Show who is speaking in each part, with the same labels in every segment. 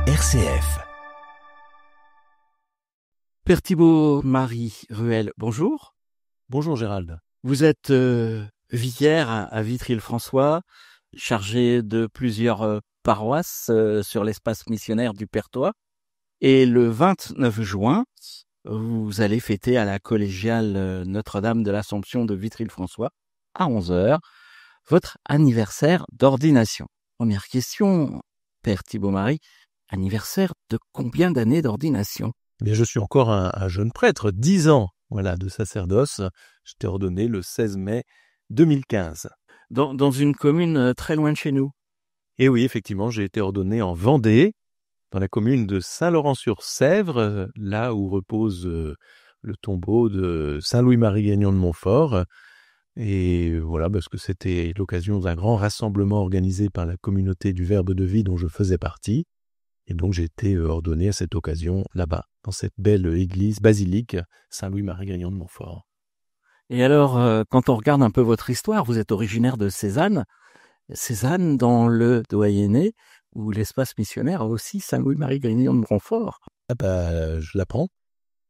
Speaker 1: RCF. Père Thibaut-Marie Ruel, bonjour.
Speaker 2: Bonjour Gérald.
Speaker 1: Vous êtes vicaire à Vitry-le-François, chargé de plusieurs paroisses sur l'espace missionnaire du Perthois. Et le 29 juin, vous allez fêter à la collégiale Notre-Dame de l'Assomption de Vitry-le-François, à 11h, votre anniversaire d'ordination. Première question, Père Thibaut-Marie, anniversaire de combien d'années d'ordination ?
Speaker 2: Eh bien, je suis encore un jeune prêtre, 10 ans de sacerdoce. J'étais ordonné le 16 mai 2015.
Speaker 1: Dans une commune très loin de chez nous.
Speaker 2: Et oui, effectivement, j'ai été ordonné en Vendée, dans la commune de Saint-Laurent-sur-Sèvre, là où repose le tombeau de Saint-Louis-Marie Grignion de Montfort. Et voilà, parce que c'était l'occasion d'un grand rassemblement organisé par la communauté du Verbe de Vie dont je faisais partie. Et donc j'ai été ordonné à cette occasion là-bas, dans cette belle église basilique Saint-Louis-Marie Grignion de Montfort.
Speaker 1: Et alors, quand on regarde un peu votre histoire, vous êtes originaire de Cézanne. Cézanne, dans le Doyenné, où l'espace missionnaire a aussi Saint-Louis-Marie Grignion de Montfort.
Speaker 2: Je l'apprends.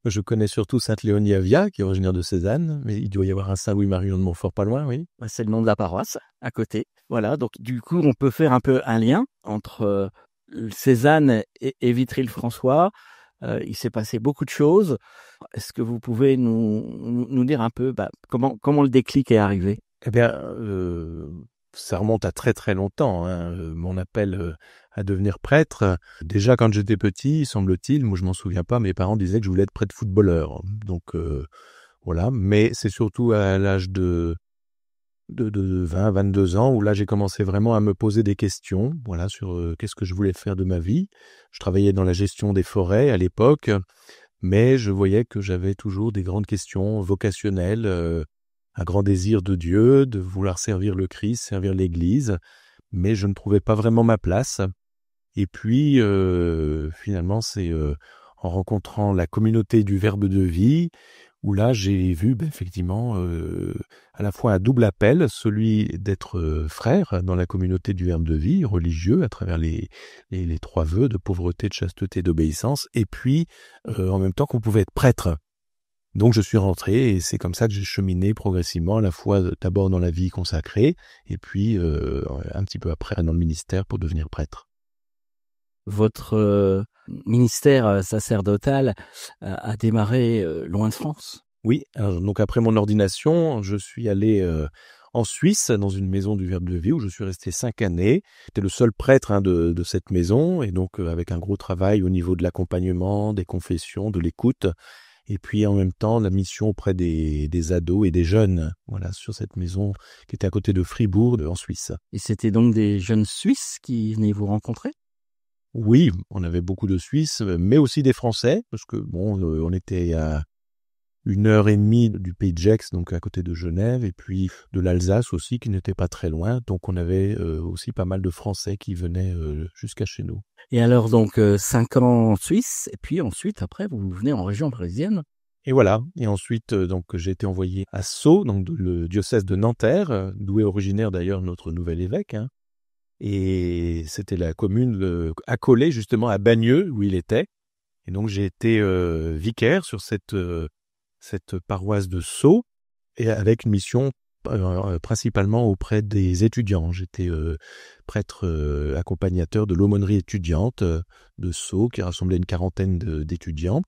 Speaker 2: Je connais surtout Sainte-Léonie Avia, qui est originaire de Cézanne, mais il doit y avoir un Saint-Louis-Marie Grignion de Montfort pas loin, oui.
Speaker 1: C'est le nom de la paroisse, à côté. Voilà, donc du coup, on peut faire un peu un lien entre Cézanne et Vitry-le-François. Il s'est passé beaucoup de choses. Est-ce que vous pouvez nous dire un peu comment le déclic est arrivé ?
Speaker 2: Eh bien, ça remonte à très très longtemps. Mon appel à devenir prêtre. Déjà quand j'étais petit, semble-t-il, moi je m'en souviens pas, mes parents disaient que je voulais être prêtre footballeur. Donc voilà, mais c'est surtout à l'âge de 20, 22 ans, où là j'ai commencé vraiment à me poser des questions, voilà, sur qu'est-ce que je voulais faire de ma vie. Je travaillais dans la gestion des forêts à l'époque, mais je voyais que j'avais toujours des grandes questions vocationnelles, un grand désir de Dieu, de vouloir servir le Christ, servir l'Église, mais je ne trouvais pas vraiment ma place. Et puis finalement c'est en rencontrant la communauté du Verbe de Vie, où là j'ai vu effectivement à la fois un double appel, celui d'être frère dans la communauté du Verbe de Vie, religieux à travers les 3 vœux de pauvreté, de chasteté, d'obéissance, et puis en même temps qu'on pouvait être prêtre. Donc je suis rentré et c'est comme ça que j'ai cheminé progressivement, à la fois d'abord dans la vie consacrée, et puis un petit peu après dans le ministère pour devenir prêtre.
Speaker 1: Votre ministère sacerdotal a démarré loin de France.
Speaker 2: Oui, alors, donc après mon ordination, je suis allé en Suisse, dans une maison du Verbe de Vie, où je suis resté 5 années. J'étais le seul prêtre de cette maison, et donc avec un gros travail au niveau de l'accompagnement, des confessions, de l'écoute, et puis en même temps la mission auprès des ados et des jeunes, voilà, sur cette maison qui était à côté de Fribourg, en Suisse.
Speaker 1: Et c'était donc des jeunes Suisses qui venaient vous rencontrer ?
Speaker 2: Oui, on avait beaucoup de Suisses, mais aussi des Français, parce que on était à 1h30 du Pays de Gex, donc à côté de Genève, et puis de l'Alsace aussi, qui n'était pas très loin. Donc on avait aussi pas mal de Français qui venaient jusqu'à chez nous.
Speaker 1: Et alors donc 5 ans en Suisse, et puis ensuite après vous venez en région parisienne.
Speaker 2: Et voilà. Et ensuite donc j'ai été envoyé à Sceaux, donc le diocèse de Nanterre, d'où est originaire d'ailleurs notre nouvel évêque. Et c'était la commune accolée justement à Bagneux où il était. Et donc j'ai été vicaire sur cette paroisse de Sceaux, et avec une mission principalement auprès des étudiants. J'étais prêtre accompagnateur de l'aumônerie étudiante de Sceaux, qui rassemblait une quarantaine d'étudiants.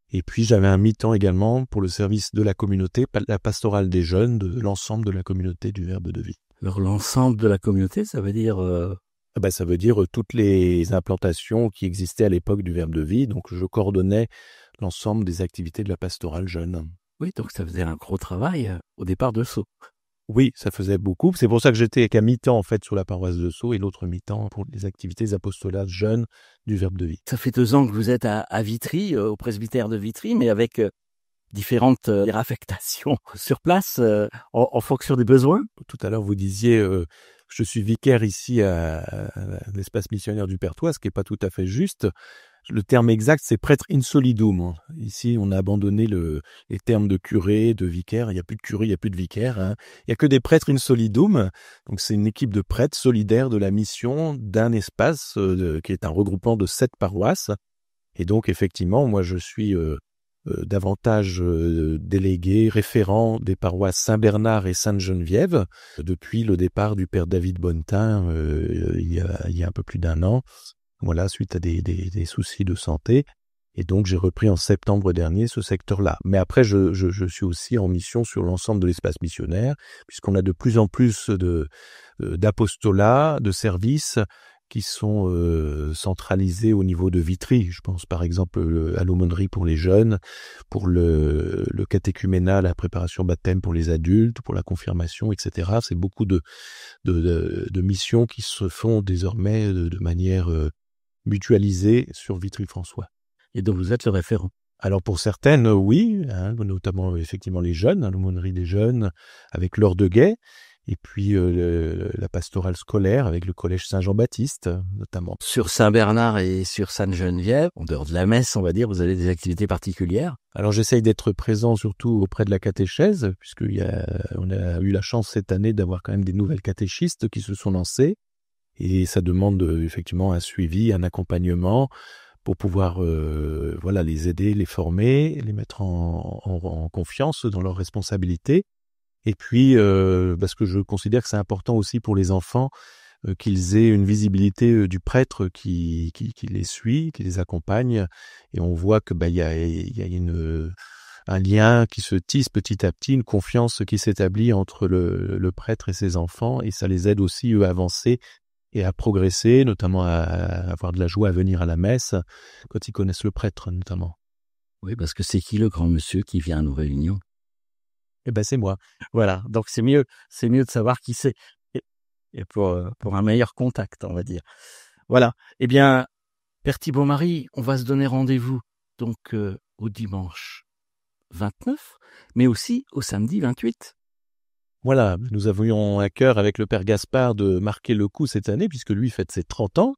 Speaker 2: Et puis j'avais un mi-temps également pour le service de la communauté, la pastorale des jeunes de l'ensemble de la communauté du Verbe de Vie.
Speaker 1: Alors l'ensemble de la communauté, ça veut dire
Speaker 2: Ça veut dire toutes les implantations qui existaient à l'époque du Verbe de Vie. Donc je coordonnais l'ensemble des activités de la pastorale jeune.
Speaker 1: Oui, donc ça faisait un gros travail au départ de Sceaux.
Speaker 2: Oui, ça faisait beaucoup. C'est pour ça que j'étais qu'à mi-temps en fait sur la paroisse de Sceaux, et l'autre mi-temps pour les activités des apostolats jeunes du Verbe de Vie.
Speaker 1: Ça fait 2 ans que vous êtes à Vitry, au presbytère de Vitry, mais avec différentes affectations sur place en fonction des besoins.
Speaker 2: Tout à l'heure, vous disiez je suis vicaire ici à l'espace missionnaire du Perthois, ce qui n'est pas tout à fait juste. Le terme exact, c'est prêtre insolidum. Ici, on a abandonné les termes de curé, de vicaire. Il n'y a plus de curé, il n'y a plus de vicaire. Hein. Il n'y a que des prêtres insolidum. Donc, c'est une équipe de prêtres solidaires de la mission d'un espace qui est un regroupement de 7 paroisses. Et donc, effectivement, moi, je suis davantage délégué, référent des paroisses Saint-Bernard et Sainte-Geneviève depuis le départ du père David Bonnetin il y a un peu plus d'1 an. Voilà, suite à des soucis de santé. Et donc, j'ai repris en septembre dernier ce secteur-là. Mais après, je suis aussi en mission sur l'ensemble de l'espace missionnaire, puisqu'on a de plus en plus d'apostolats, de services qui sont centralisés au niveau de Vitry. Je pense par exemple à l'aumônerie pour les jeunes, pour le catéchuménat, la préparation baptême pour les adultes, pour la confirmation, etc. C'est beaucoup de missions qui se font désormais de manière mutualisée sur Vitry-François.
Speaker 1: Et donc vous êtes le référent.
Speaker 2: Alors pour certaines, oui, hein, notamment effectivement les jeunes, hein, l'aumônerie des jeunes avec Laure Deguet, et puis la pastorale scolaire avec le collège Saint-Jean-Baptiste notamment.
Speaker 1: Sur Saint-Bernard et sur Sainte-Geneviève, en dehors de la messe, on va dire, vous avez des activités particulières?
Speaker 2: Alors j'essaye d'être présent surtout auprès de la catéchèse, puisqu'on a eu la chance cette année d'avoir quand même des nouvelles catéchistes qui se sont lancées, et ça demande effectivement un suivi, un accompagnement, pour pouvoir les aider, les former, les mettre en confiance dans leurs responsabilités. Et puis, parce que je considère que c'est important aussi pour les enfants qu'ils aient une visibilité du prêtre qui les suit, qui les accompagne. Et on voit que il y a un lien qui se tisse petit à petit, une confiance qui s'établit entre le prêtre et ses enfants. Et ça les aide aussi, eux, à avancer et à progresser, notamment à avoir de la joie à venir à la messe, quand ils connaissent le prêtre, notamment.
Speaker 1: Oui, parce que c'est qui le grand monsieur qui vient à nos réunions?
Speaker 2: Eh ben, c'est moi.
Speaker 1: Voilà, donc c'est mieux de savoir qui c'est, et pour un meilleur contact, on va dire. Voilà, eh bien, Père Thibaut-Marie, on va se donner rendez-vous donc au dimanche 29, mais aussi au samedi 28.
Speaker 2: Voilà, nous avions à cœur avec le Père Gaspard de marquer le coup cette année, puisque lui fête ses 30 ans,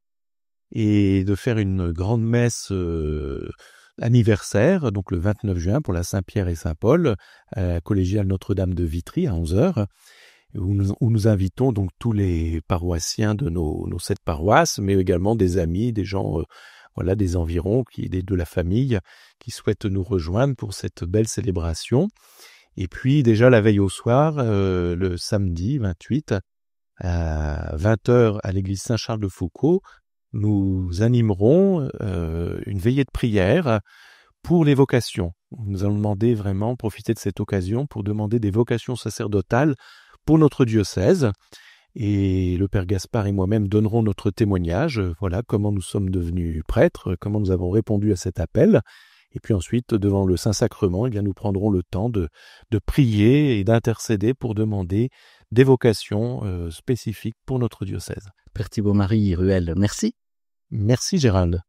Speaker 2: et de faire une grande messe anniversaire, donc le 29 juin pour la Saint-Pierre et Saint-Paul, à la collégiale Notre-Dame de Vitry à 11h, où nous invitons donc tous les paroissiens de nos 7 paroisses, mais également des amis, des gens des environs, de la famille, qui souhaitent nous rejoindre pour cette belle célébration. Et puis déjà la veille au soir, le samedi 28, à 20h à l'église Saint-Charles-de-Foucauld, nous animerons une veillée de prière pour les vocations. Nous allons profiter de cette occasion pour demander des vocations sacerdotales pour notre diocèse. Et le Père Gaspard et moi-même donnerons notre témoignage, comment nous sommes devenus prêtres, comment nous avons répondu à cet appel. Et puis ensuite, devant le Saint-Sacrement, nous prendrons le temps de prier et d'intercéder pour demander des vocations spécifiques pour notre diocèse.
Speaker 1: Père Thibaut-Marie Ruel, merci.
Speaker 2: Merci Gérald.